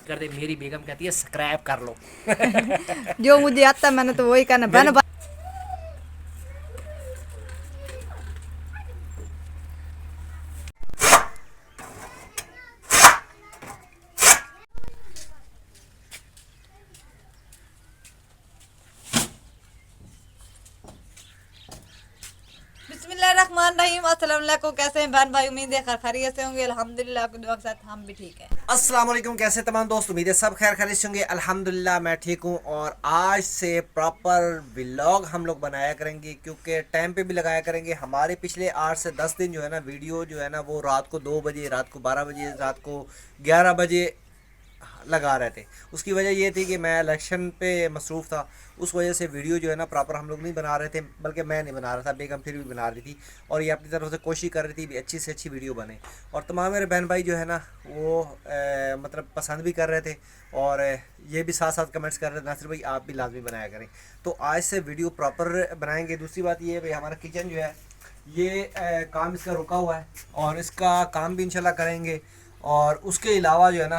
कर दे। मेरी बेगम कहती है सब्सक्राइब कर लो। जो मुझे आता मैंने तो वही करना बन। बिस्मिल्लाहिर्रहमानिर्रहीम। अस्सलाम वालेकुम। कैसे हैं बहन भाई? उम्मीद है खैरियत से होंगे। अल्हम्दुलिल्लाह आपकी दुआ के साथ हम भी ठीक है। अस्सलाम वालेकुम, कैसे तमाम दोस्त? उम्मीद है सब खैर खैरियत से होंगे। अल्हम्दुलिल्लाह मैं ठीक हूँ। और आज से प्रॉपर व्लॉग हम लोग बनाया करेंगे, क्योंकि टाइम पे भी लगाया करेंगे। हमारे पिछले 8 से 10 दिन जो है ना, वीडियो जो है ना वो रात को 2 बजे, रात को 12 बजे, रात को 11 बजे लगा रहे थे। उसकी वजह ये थी कि मैं इलेक्शन पे मसरूफ़ था। उस वजह से वीडियो जो है ना प्रॉपर हम लोग नहीं बना रहे थे, बल्कि मैं नहीं बना रहा था, बेगम फिर भी बना रही थी। और ये अपनी तरफ से कोशिश कर रही थी भी अच्छी से अच्छी वीडियो बने। और तमाम मेरे बहन भाई जो है ना वो मतलब पसंद भी कर रहे थे। और ये भी साथ साथ कमेंट्स कर रहे थे नासिर भाई आप भी लाजमी बनाया करें। तो आज से वीडियो प्रॉपर बनाएंगे। दूसरी बात ये है भाई, हमारा किचन जो है ये काम इसका रुका हुआ है और इसका काम भी इंशाल्लाह करेंगे। और उसके अलावा जो है ना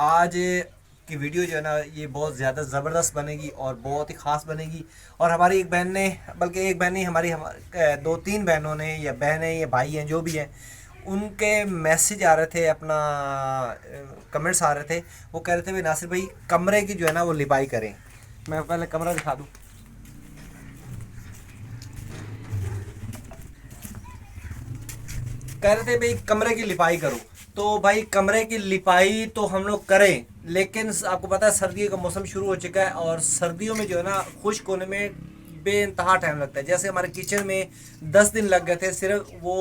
आज की वीडियो जो है ना ये बहुत ज़्यादा ज़बरदस्त बनेगी और बहुत ही ख़ास बनेगी। और हमारी एक बहन ने, बल्कि एक बहन नहीं, हमारी 2-3 बहनों ने या बहनें या भाई हैं जो भी हैं, उनके मैसेज आ रहे थे, अपना कमेंट्स आ रहे थे। वो कह रहे थे भाई नासिर भाई कमरे की जो है ना वो लिपाई करें। मैं पहले कमरा दिखा दूँ। कह रहे थे भाई कमरे की लिपाई करो। तो भाई कमरे की लिपाई तो हम लोग करें, लेकिन आपको पता है सर्दियों का मौसम शुरू हो चुका है और सर्दियों में जो है ना खुश्क होने में बेइंतहा टाइम लगता है। जैसे हमारे किचन में 10 दिन लग गए थे सिर्फ वो,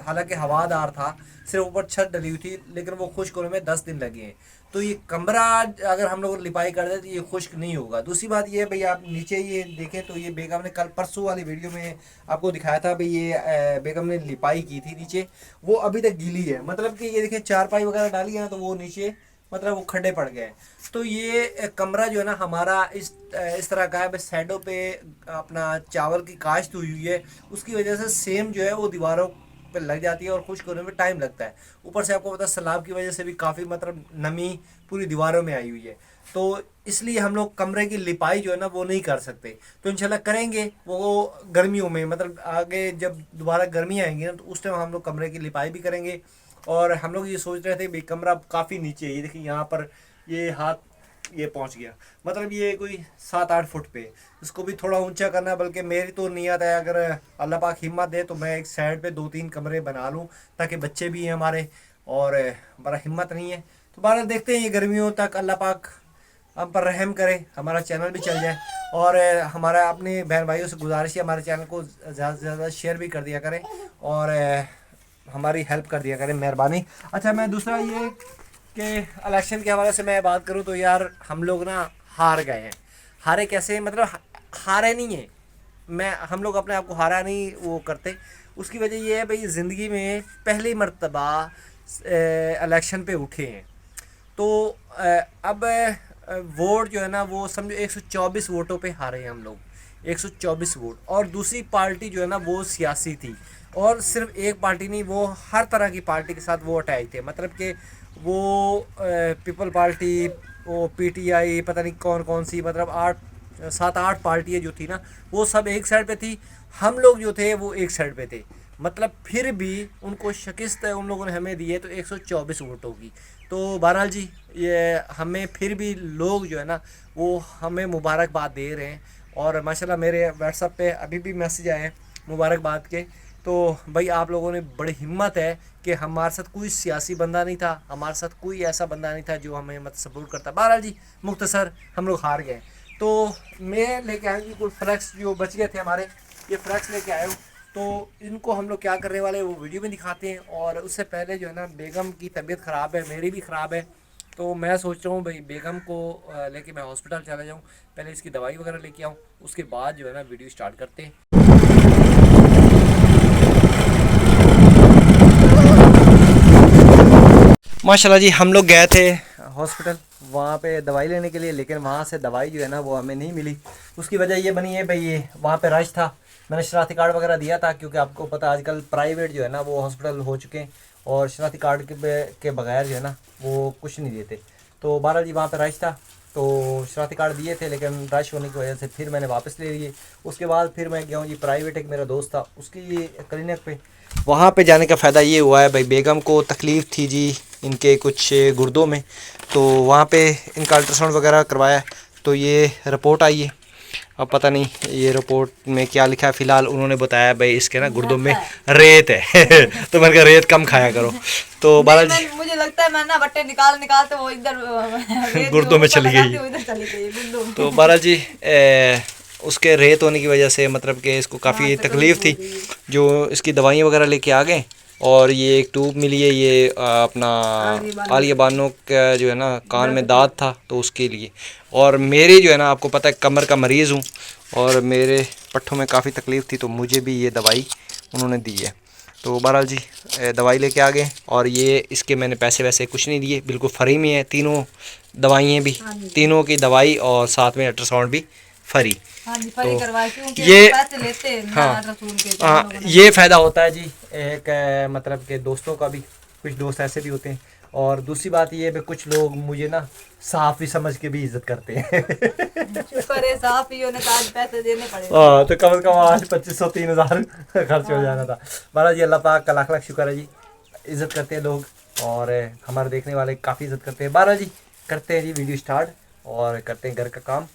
हालांकि हवादार था, सिर्फ ऊपर छत डली हुई थी, लेकिन वो खुश्क होने में 10 दिन लगे हैं। तो ये कमरा अगर हम लोग लिपाई कर दें तो ये खुश्क नहीं होगा। दूसरी बात ये भाई, आप नीचे ये देखें तो ये बेगम ने कल परसों वाली वीडियो में आपको दिखाया था भाई, ये बेगम ने लिपाई की थी नीचे, वो अभी तक गीली है। मतलब कि ये देखें चारपाई वगैरह डाली है ना तो वो नीचे मतलब वो खड्डे पड़ गए हैं। तो ये कमरा जो है ना हमारा इस तरह का है, साइडों पे अपना चावल की काश्त हुई हुई है, उसकी वजह से सेम जो है वो दीवारों पे लग जाती है और खुश्क होने में टाइम लगता है। ऊपर से आपको पता है सैलाब की वजह से भी काफ़ी मतलब नमी पूरी दीवारों में आई हुई है। तो इसलिए हम लोग कमरे की लिपाई जो है ना वो नहीं कर सकते। तो इंशाल्लाह करेंगे वो गर्मियों में, मतलब आगे जब दोबारा गर्मी आएंगी ना तो उस टाइम हम लोग कमरे की लिपाई भी करेंगे। और हम लोग ये सोच रहे थे भाई कमरा काफ़ी नीचे है, ये देखिए यहाँ पर ये हाथ ये पहुँच गया, मतलब ये कोई 7-8 फुट पे। इसको भी थोड़ा ऊंचा करना है, बल्कि मेरी तो नियत है अगर अल्लाह पाक हिम्मत दे तो मैं एक साइड पे 2-3 कमरे बना लूँ, ताकि बच्चे भी हैं हमारे और बड़ा हिम्मत नहीं है। तो बाहर देखते हैं ये गर्मियों तक अल्लाह पाक हम पर रहम करे, हमारा चैनल भी चल जाए। और हमारा अपने बहन भाइयों से गुजारिश है हमारे चैनल को ज़्यादा से ज़्यादा शेयर भी कर दिया करें और हमारी हेल्प कर दिया करें, मेहरबानी। अच्छा, मैं दूसरा ये कि इलेक्शन के हवाले से मैं बात करूं तो यार हम लोग ना हार गए हैं। हारे कैसे, मतलब हारे नहीं है, मैं हम लोग अपने आप को हारा नहीं वो करते। उसकी वजह ये है भाई ज़िंदगी में पहली मर्तबा इलेक्शन पे उठे हैं। तो अब वोट जो है ना वो समझो 124 वोटों पे हारे हैं हम लोग, 124 वोट। और दूसरी पार्टी जो है ना वो सियासी थी, और सिर्फ एक पार्टी नहीं, वो हर तरह की पार्टी के साथ वो अटैच थे। मतलब कि वो पीपल पार्टी, वो पीटीआई, पता नहीं कौन कौन सी, मतलब 7-8 पार्टियाँ जो थी ना वो सब एक साइड पे थी। हम लोग जो थे वो एक साइड पे थे। मतलब फिर भी उनको शिकस्त उन लोगों ने हमें दी है तो 124 वोटों की। तो बहरहाल जी, ये हमें फिर भी लोग जो है ना वो हमें मुबारकबाद दे रहे हैं। और माशाल्लाह मेरे व्हाट्सएप पे अभी भी मैसेज आए हैं मुबारकबाद के। तो भाई आप लोगों ने बड़ी हिम्मत है कि हमारे साथ कोई सियासी बंदा नहीं था, हमारे साथ कोई ऐसा बंदा नहीं था जो हमें मत सपोर्ट करता। बहरहाल जी, मुख्तसर हम लोग हार गए। तो मैं लेके आया हूँ कुछ फ्लैक्स जो बच गए थे हमारे, ये फ्लैक्स लेके आए हूँ। तो इनको हम लोग क्या करने वाले वो वीडियो में दिखाते हैं। और उससे पहले जो है ना बेगम की तबीयत ख़राब है, मेरी भी ख़राब है। तो मैं सोच रहा हूँ भाई बेगम को लेके मैं हॉस्पिटल चला जाऊँ, पहले इसकी दवाई वगैरह लेके आऊँ, उसके बाद जो है ना वीडियो स्टार्ट करते हैं। माशाल्लाह जी, हम लोग गए थे हॉस्पिटल वहाँ पे दवाई लेने के लिए, लेकिन वहाँ से दवाई जो है ना वो हमें नहीं मिली। उसकी वजह ये बनी है भाई, ये वहाँ पे रश था। मैंने शनाख्ती कार्ड वगैरह दिया था, क्योंकि आपको पता आजकल प्राइवेट जो है ना वो हॉस्पिटल हो चुके हैं और शनाख्ती कार्ड के बगैर जो है ना वो कुछ नहीं देते। तो बहरहाल जी वहाँ पे रश था, तो शरारती कार्ड दिए थे, लेकिन रश होने की वजह से फिर मैंने वापस ले लिए। उसके बाद फिर मैं गया हूँ जी प्राइवेट, एक मेरा दोस्त था उसकी क्लिनिक पे। वहाँ पे जाने का फ़ायदा ये हुआ है भाई, बेगम को तकलीफ़ थी जी इनके कुछ गुर्दों में, तो वहाँ पे इनका अल्ट्रासाउंड वगैरह करवाया, तो ये रिपोर्ट आई है। अब पता नहीं ये रिपोर्ट में क्या लिखा है, फ़िलहाल उन्होंने बताया भाई इसके ना गुर्दों में रेत है तो मैंने कहा रेत कम खाया करो। तो नहीं, बालाजी मैं मुझे लगता है मैं ना बट्टे निकाल निकाल तो वो इधर रेत जो गुर्दों में ऊपर चली लगाती गई। हूँ इधर चली गई गुर्दों तो में। बालाजी उसके रेत होने की वजह से मतलब कि इसको हाँ काफ़ी तकलीफ तकलीफ़ हो थी, गई है। जो इसकी दवाइयाँ वगैरह लेके आ गए, और ये एक ट्यूब मिली है, ये अपना आलिया बानो का जो है ना कान में दांत था तो उसके लिए। और मेरे जो है ना आपको पता है कमर का मरीज़ हूँ, और मेरे पट्ठों में काफ़ी तकलीफ़ थी, तो मुझे भी ये दवाई उन्होंने दी है। तो बहरहाल जी दवाई लेके आ गए, और ये इसके मैंने पैसे वैसे कुछ नहीं दिए, बिल्कुल फ्री में है तीनों दवाइयाँ भी, हाँ जी तीनों की दवाई और साथ में अल्ट्रासाउंड भी फ्री। हाँ जी फ्री तो करवाए क्योंकि ये वो पैसे लेते हैं ना हाँ अल्ट्रासाउंड के, तो हम हाँ लोगों ने ये फ़ायदा होता है जी, एक मतलब के दोस्तों का भी, कुछ दोस्त ऐसे भी होते हैं, और दूसरी बात ये है कि कुछ लोग मुझे ना साफ ही समझ के भी इज्जत करते हैं शुक्र है साफ ही होने, तो आज पैसे देने पड़े थे। हाँ, तो कम से कम आज 2500-3000 खर्च हो जाना था। महाराज जी अल्लाह पाक का लाख लाख शुक्र है जी, इज़्ज़त करते हैं लोग, और हमारे देखने वाले काफ़ी इज़्ज़त करते हैं। महाराज जी करते हैं जी वीडियो स्टार्ट, और करते हैं घर का काम।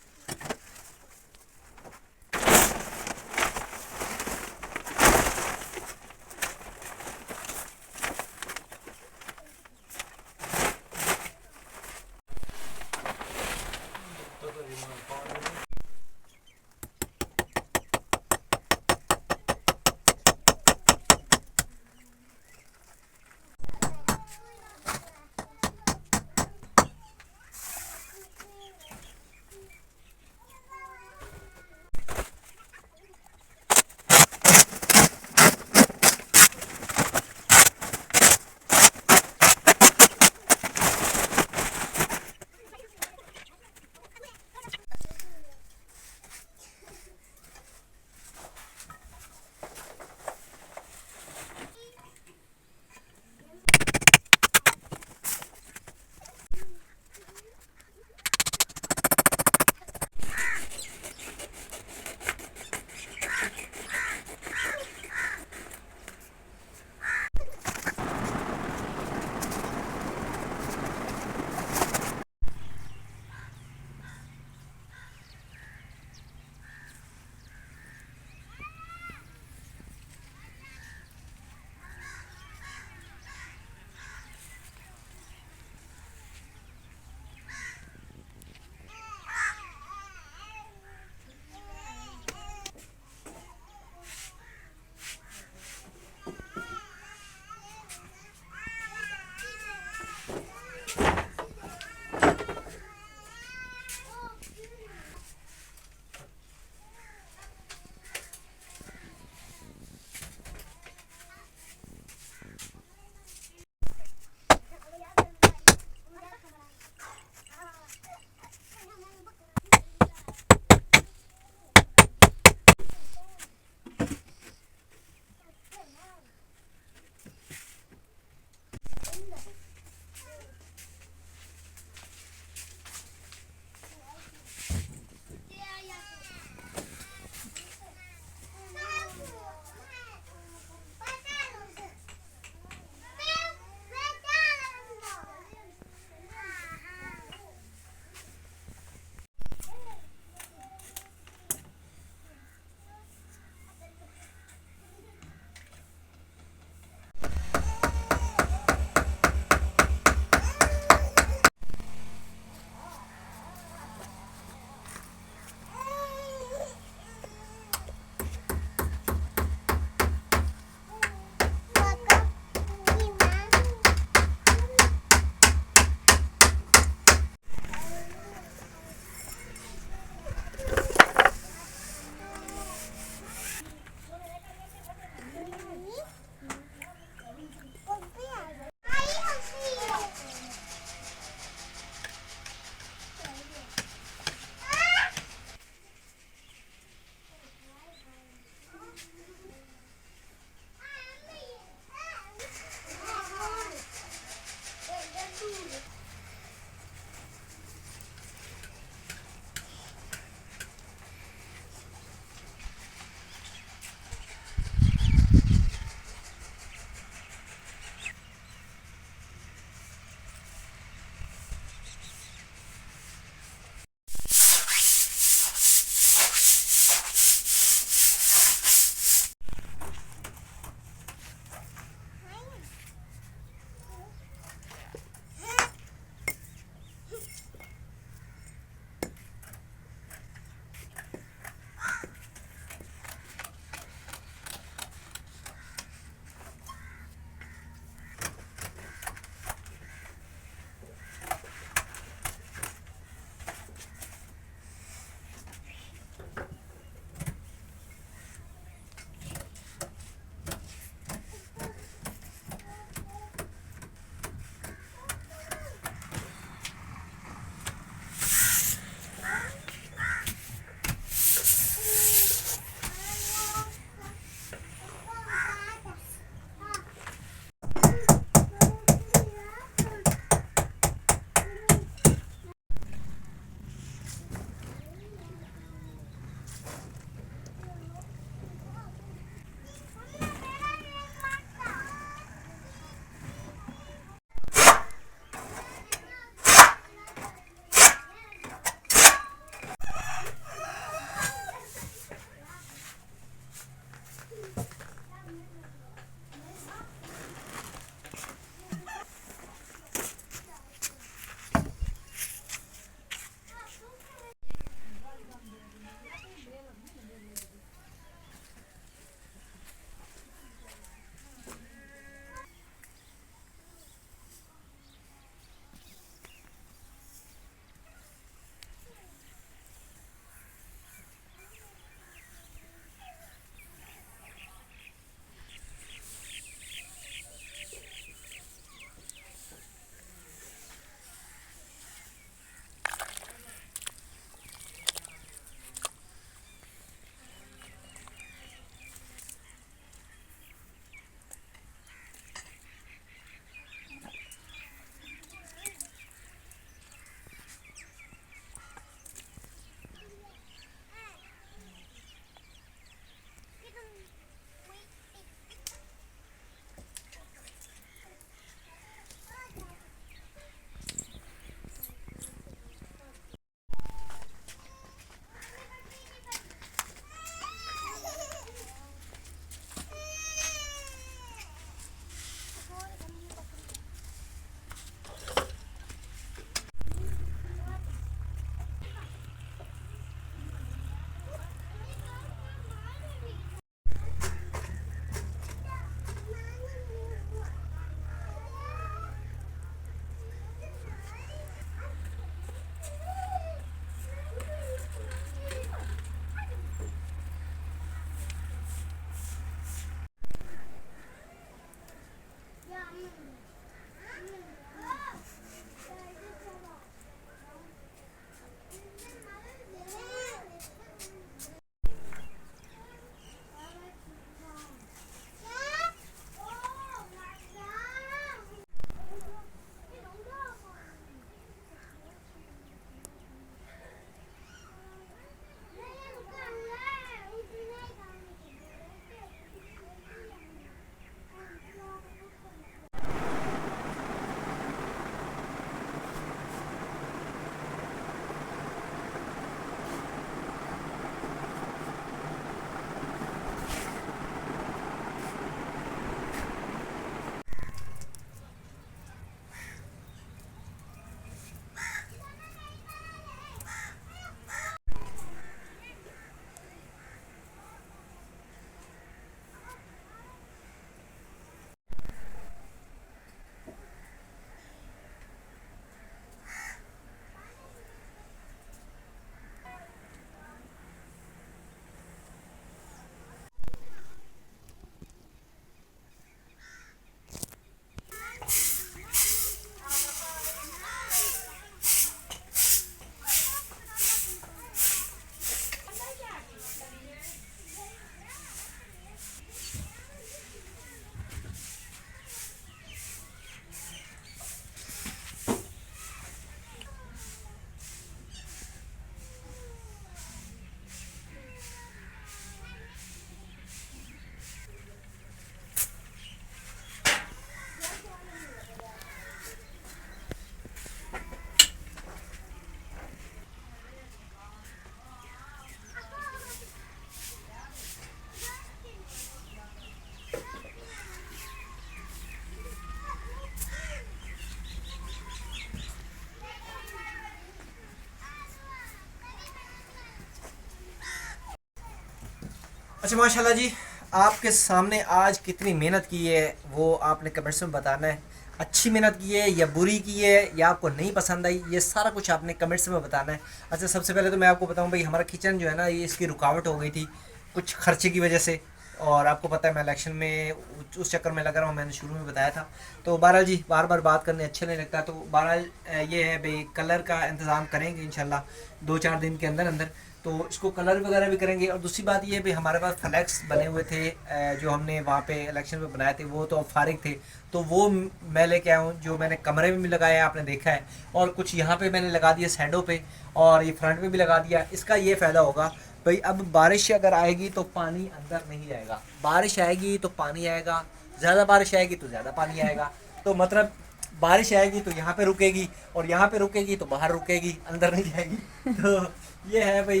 अच्छा माशाल्लाह जी, आपके सामने आज कितनी मेहनत की है वो आपने कमेंट्स में बताना है। अच्छी मेहनत की है या बुरी की है या आपको नहीं पसंद आई, ये सारा कुछ आपने कमेंट्स में बताना है। अच्छा सबसे पहले तो मैं आपको बताऊं भाई, हमारा किचन जो है ना ये इसकी रुकावट हो गई थी कुछ खर्चे की वजह से। और आपको पता है मैं इलेक्शन में उस चक्कर में लग रहा हूँ, मैंने शुरू में बताया था। तो बहरहाल जी बार बार बात करने अच्छे नहीं लगता, तो बहरहाल ये है भाई कलर का इंतज़ाम करेंगे इंशाल्लाह 2-4 दिन के अंदर अंदर। तो इसको कलर वगैरह भी करेंगे। और दूसरी बात ये भी हमारे पास फ्लैक्स बने हुए थे जो हमने वहाँ पे इलेक्शन में बनाए थे, वो तो अब फारिग थे, तो वो मैं लेके आया हूँ, जो मैंने कमरे में भी लगाया आपने देखा है, और कुछ यहाँ पे मैंने लगा दिया साइडों पे, और ये फ्रंट में भी लगा दिया। इसका ये फ़ायदा होगा भाई, अब बारिश अगर आएगी तो पानी अंदर नहीं जाएगा, बारिश आएगी तो पानी आएगा, ज़्यादा बारिश आएगी तो ज़्यादा पानी आएगा। तो मतलब बारिश आएगी तो यहाँ पे रुकेगी, और यहाँ पे रुकेगी तो बाहर रुकेगी, अंदर नहीं जाएगी। तो ये है भाई,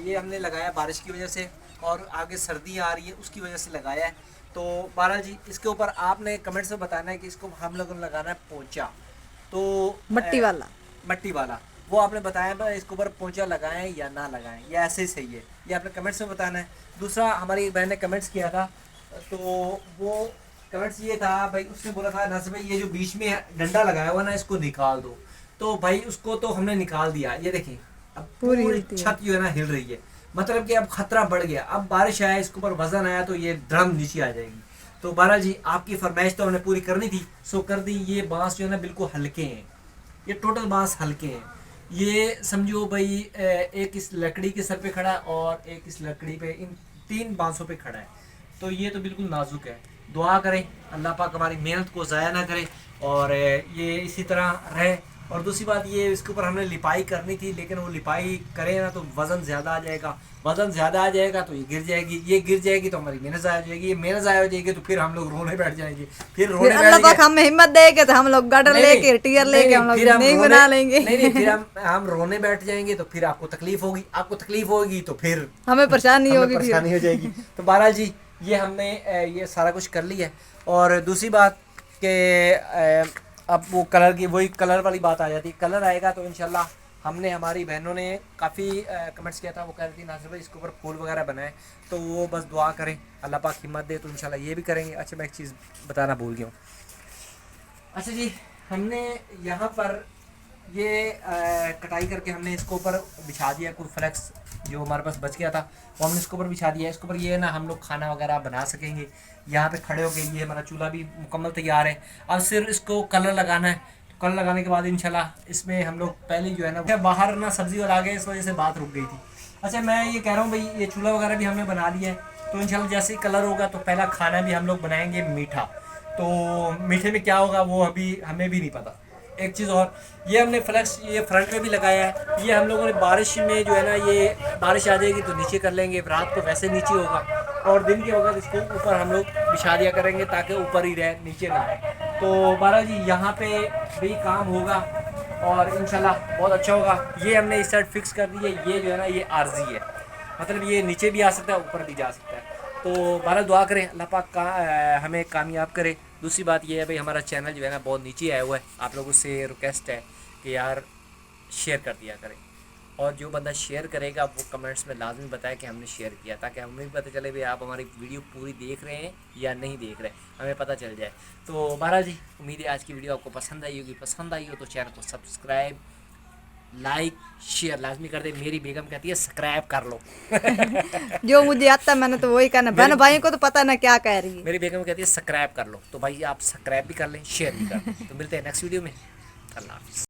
ये हमने लगाया बारिश की वजह से, और आगे सर्दी आ रही है उसकी वजह से लगाया है। तो बारा जी इसके ऊपर आपने कमेंट्स में बताना है कि इसको हम लोगों ने लगाना है पोंचा, तो मट्टी वाला। मट्टी वाला वो आपने बताया भाई, इसके ऊपर पोंचा लगाएं या ना लगाएं, या ऐसे ही सही है, ये आपने कमेंट्स में बताना है। दूसरा हमारी एक बहन ने कमेंट्स किया था, तो वो कमेंट्स ये था भाई, उसने बोला था नासिर भाई ये जो बीच में डंडा लगाया हुआ ना इसको निकाल दो। तो भाई उसको तो हमने निकाल दिया, ये देखिए अब पूरी छत जो है ना हिल रही है, मतलब कि अब खतरा बढ़ गया। अब बारिश आया, इसके ऊपर वजन आया तो ये ड्रम नीचे आ जाएगी। तो बारा जी आपकी फरमाइश तो हमने पूरी करनी थी, सो कर दी। ये बांस जो है ना बिल्कुल हल्के हैं, ये टोटल बांस हल्के हैं। ये समझो भाई एक इस लकड़ी के सर पे खड़ा है और एक इस लकड़ी पे, इन 3 बांसों पे खड़ा है, तो ये तो बिल्कुल नाजुक है। दुआ करें अल्लाह पाक हमारी मेहनत को ज़ाया ना करे और ये इसी तरह रहे। और दूसरी बात ये, इसके ऊपर हमने लिपाई करनी थी, लेकिन वो लिपाई करें ना तो वज़न ज़्यादा आ जाएगा, वज़न ज़्यादा आ जाएगा तो ये गिर जाएगी, ये गिर जाएगी तो हमारी मेहनत ज़ाया हो जाएगी, ये मेहनत ज़ाया हो जाएगी तो फिर हम लोग रोने बैठ जाएंगे, फिर रोने अल्लाह पाक हमें हिम्मत देगा तो हम लोग गटर लेके टीयर लेके हम लोग नहीं बना लेंगे। नहीं फिर हम रोने बैठ जाएंगे तो फिर आपको तकलीफ होगी, आपको तकलीफ होगी तो फिर हमें परेशानी होगी, परेशानी हो जाएगी। तो बहरहाल जी ये हमने ये सारा कुछ कर लिया है। और दूसरी बात कि अब वो कलर की, वही कलर वाली बात आ जाती है, कलर आएगा तो इंशाल्लाह हमने, हमारी बहनों ने काफ़ी कमेंट्स किया था, वो कह रही थी नासिर भाई इसके ऊपर फूल वगैरह बनाए, तो वो बस दुआ करें अल्लाह पाक हिम्मत दे तो इंशाल्लाह ये भी करेंगे। अच्छा मैं एक चीज़ बताना भूल गया हूँ। अच्छा जी हमने यहाँ पर ये कटाई करके हमने इसके ऊपर बिछा दिया, कोई फ्लेक्स जो हमारे पास बच गया था वो हमने इसके ऊपर बिछा दिया। इसके ऊपर ये ना हम लोग खाना वगैरह बना सकेंगे यहाँ पे खड़े होके। ये हमारा चूल्हा भी मुकम्मल तैयार है, अब सिर्फ इसको कलर लगाना है। कलर लगाने के बाद इंशाल्लाह इसमें हम लोग पहले जो है ना, बाहर ना सब्ज़ी वाला आ गया, इस वजह से बात रुक गई थी। अच्छा मैं ये कह रहा हूँ भाई, ये चूल्हा वगैरह भी हमने बना लिया है, तो इंशाल्लाह जैसे ही कलर होगा तो पहला खाना भी हम लोग बनाएंगे मीठा। तो मीठे में क्या होगा वो अभी हमें भी नहीं पता। एक चीज़ और, ये हमने फ्लैक्स ये फ्रंट में भी लगाया है, ये हम लोगों ने बारिश में जो है ना, ये बारिश आ जाएगी तो नीचे कर लेंगे, रात को वैसे नीचे होगा, और दिन के वक्त इसको ऊपर हम लोग बिछा दिया करेंगे ताकि ऊपर ही रहे, नीचे ना आए। तो बारा जी यहाँ पे भी काम होगा और इंशाल्लाह बहुत अच्छा होगा। ये हमने इस साइड फिक्स कर दी है, ये जो है ना ये आर्जी है, मतलब ये नीचे भी आ सकता है ऊपर भी जा सकता है। तो बारा दुआ करें अल्लाह पाक का हमें कामयाब करे। दूसरी बात ये है भाई, हमारा चैनल जो है ना बहुत नीचे आया हुआ है, आप लोगों से रिक्वेस्ट है कि यार शेयर कर दिया करें, और जो बंदा शेयर करेगा वो कमेंट्स में लाजमी बताए कि हमने शेयर किया, ताकि हमें भी पता चले भाई आप हमारी वीडियो पूरी देख रहे हैं या नहीं देख रहे, हमें पता चल जाए। तो बहरहाल जी उम्मीद है आज की वीडियो आपको पसंद आई होगी, पसंद आई हो तो चैनल को सब्सक्राइब लाइक शेयर लाजमी कर दे। मेरी बेगम कहती है सब्सक्राइब कर लो। जो मुझे आता है मैंने तो वही करना, बहन भाई को तो पता ना क्या कह रही है। मेरी बेगम कहती है सब्सक्राइब कर लो, तो भाई आप सब्सक्राइब भी कर लें, शेयर भी कर लें। तो मिलते हैं नेक्स्ट वीडियो में, अल्लाह हाफिज़।